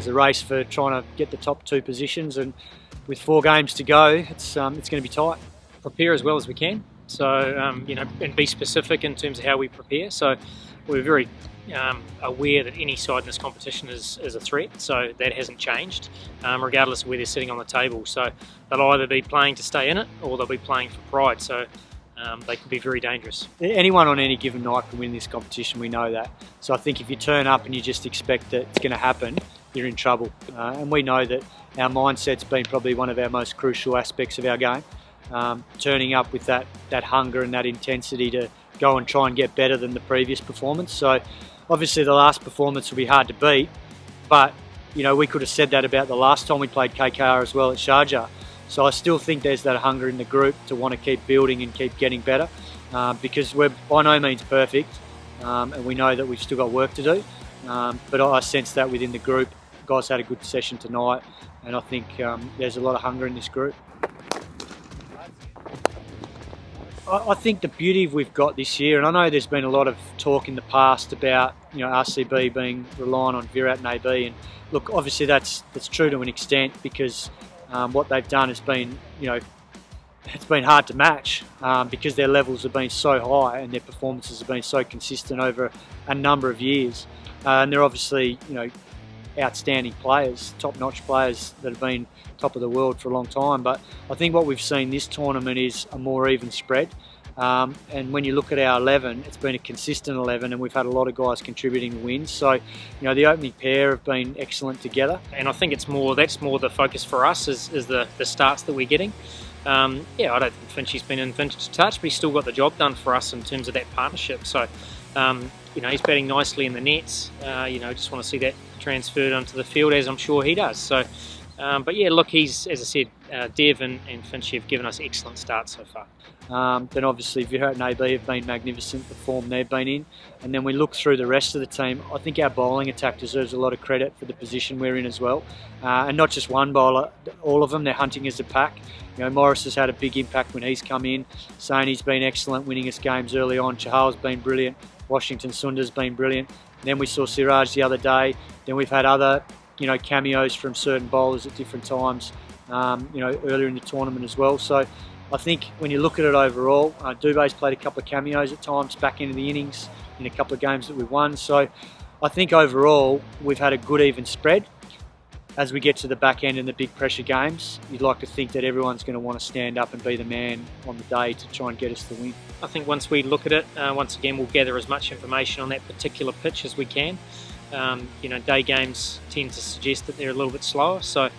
there's a race for trying to get the top 2 positions, and with 4 games to go, it's going to be tight. Prepare as well as we can, so and be specific in terms of how we prepare. So we're very aware that any side in this competition is a threat, so that hasn't changed, regardless of where they're sitting on the table. So they'll either be playing to stay in it, or they'll be playing for pride. So they can be very dangerous. Anyone on any given night can win this competition, we know that. So I think if you turn up and you just expect that it's going to happen, you're in trouble. And we know that our mindset's been probably one of our most crucial aspects of our game. Turning up with that hunger and that intensity to go and try and get better than the previous performance. So obviously the last performance will be hard to beat, but we could have said that about the last time we played KKR as well at Sharjah. So I still think there's that hunger in the group to want to keep building and keep getting better, because we're by no means perfect, and we know that we've still got work to do. But I sense that within the group. Guys had a good session tonight, and I think there's a lot of hunger in this group. I think the beauty we've got this year, and I know there's been a lot of talk in the past about RCB being reliant on Virat and AB, and look, obviously that's true to an extent, because what they've done has been it's been hard to match, because their levels have been so high and their performances have been so consistent over a number of years, and they're obviously outstanding players, top-notch players that have been top of the world for a long time. But I think what we've seen this tournament is a more even spread, and when you look at our 11, it's been a consistent 11, and we've had a lot of guys contributing wins. So the opening pair have been excellent together, and I think that's more the focus for us is the starts that we're getting. I don't think Finchie's been in vintage touch, but he's still got the job done for us in terms of that partnership. So he's batting nicely in the nets. Just want to see that transferred onto the field, as I'm sure he does. So, but yeah, look, he's, as I said, Dev and Finchie have given us excellent starts so far. Then obviously Virat and AB have been magnificent, the form they've been in. And then we look through the rest of the team. I think our bowling attack deserves a lot of credit for the position we're in as well. And not just one bowler, all of them, they're hunting as a pack. Morris has had a big impact when he's come in. Saini's been excellent, winning us games early on. Chahal's been brilliant. Washington Sundar's been brilliant. And then we saw Siraj the other day. Then we've had other, cameos from certain bowlers at different times, earlier in the tournament as well. So I think when you look at it overall, Dubé's played a couple of cameos at times back into the innings in a couple of games that we've won. So I think overall we've had a good even spread. As we get to the back end in the big pressure games, you'd like to think that everyone's going to want to stand up and be the man on the day to try and get us the win. I think once we look at it, once again, we'll gather as much information on that particular pitch as we can. Day games tend to suggest that they're a little bit slower, so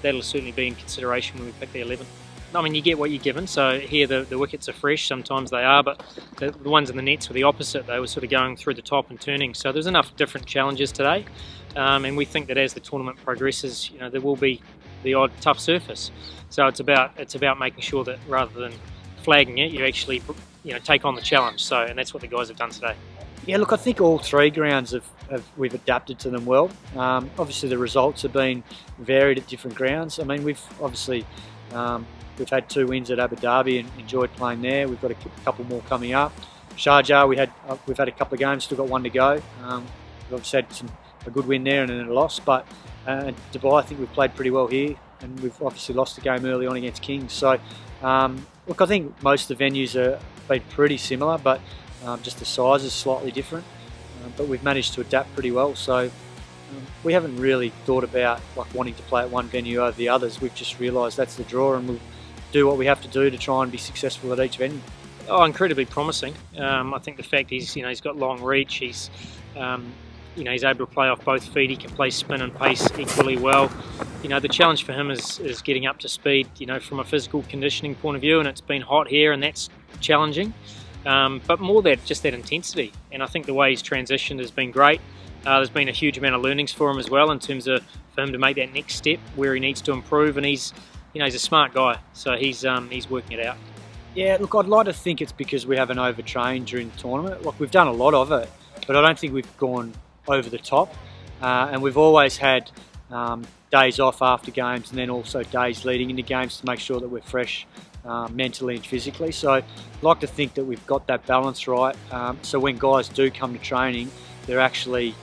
that'll certainly be in consideration when we pick the 11. I mean, you get what you're given. So here the wickets are fresh, sometimes they are, but the ones in the nets were the opposite. They were sort of going through the top and turning. So there's enough different challenges today, and we think that as the tournament progresses, there will be the odd tough surface. So it's about making sure that rather than flagging it, you actually take on the challenge. So, and that's what the guys have done today. Yeah, look, I think all 3 grounds we've adapted to them well. Obviously the results have been varied at different grounds. I mean, we've obviously we've had 2 wins at Abu Dhabi and enjoyed playing there. We've got a couple more coming up. Sharjah, we've had a couple of games, still got 1 to go. We've obviously had a good win there and then a loss, but Dubai, I think we've played pretty well here, and we've obviously lost a game early on against Kings. So look, I think most of the venues have been pretty similar, but just the size is slightly different. But we've managed to adapt pretty well. So we haven't really thought about wanting to play at one venue over the others. We've just realised that's the draw, and we'll do what we have to do to try and be successful at each venue. Oh, incredibly promising. I think the fact he's got long reach. He's he's able to play off both feet. He can play spin and pace equally well. The challenge for him is getting up to speed. From a physical conditioning point of view, and it's been hot here, and that's challenging. But more just that intensity. And I think the way he's transitioned has been great. There's been a huge amount of learnings for him as well, in terms of for him to make that next step where he needs to improve. And he's a smart guy, so he's working it out. Yeah, look, I'd like to think it's because we haven't overtrained during the tournament. Look, we've done a lot of it, but I don't think we've gone over the top. And we've always had days off after games, and then also days leading into games to make sure that we're fresh mentally and physically. So I'd like to think that we've got that balance right. So when guys do come to training, they're actually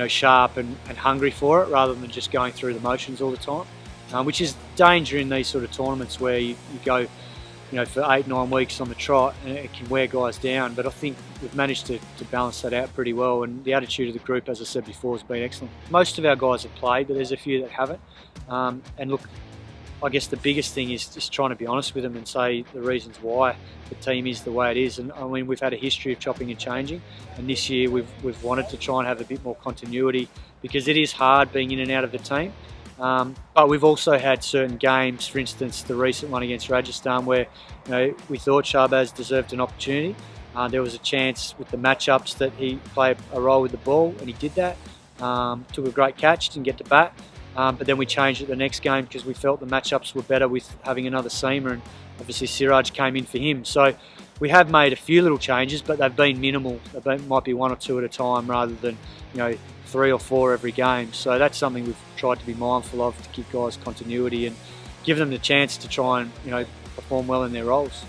sharp and hungry for it, rather than just going through the motions all the time, which is danger in these sort of tournaments where you go for 8-9 weeks on the trot, and it can wear guys down. But I think we've managed to balance that out pretty well, and the attitude of the group, as I said before, has been excellent. Most of our guys have played, but there's a few that haven't. And look, I guess the biggest thing is just trying to be honest with them and say the reasons why the team is the way it is. And I mean, we've had a history of chopping and changing, and this year we've wanted to try and have a bit more continuity, because it is hard being in and out of the team. But we've also had certain games, for instance the recent one against Rajasthan, where we thought Shahbaz deserved an opportunity. There was a chance with the matchups that he played a role with the ball, and he did that. Took a great catch, didn't get to bat, but then we changed it the next game because we felt the matchups were better with having another seamer, and obviously Siraj came in for him. So we have made a few little changes, but they've been minimal. They might be 1 or 2 at a time, rather than 3 or 4 every game. So that's something we've tried to be mindful of, to give guys continuity and give them the chance to try and perform well in their roles.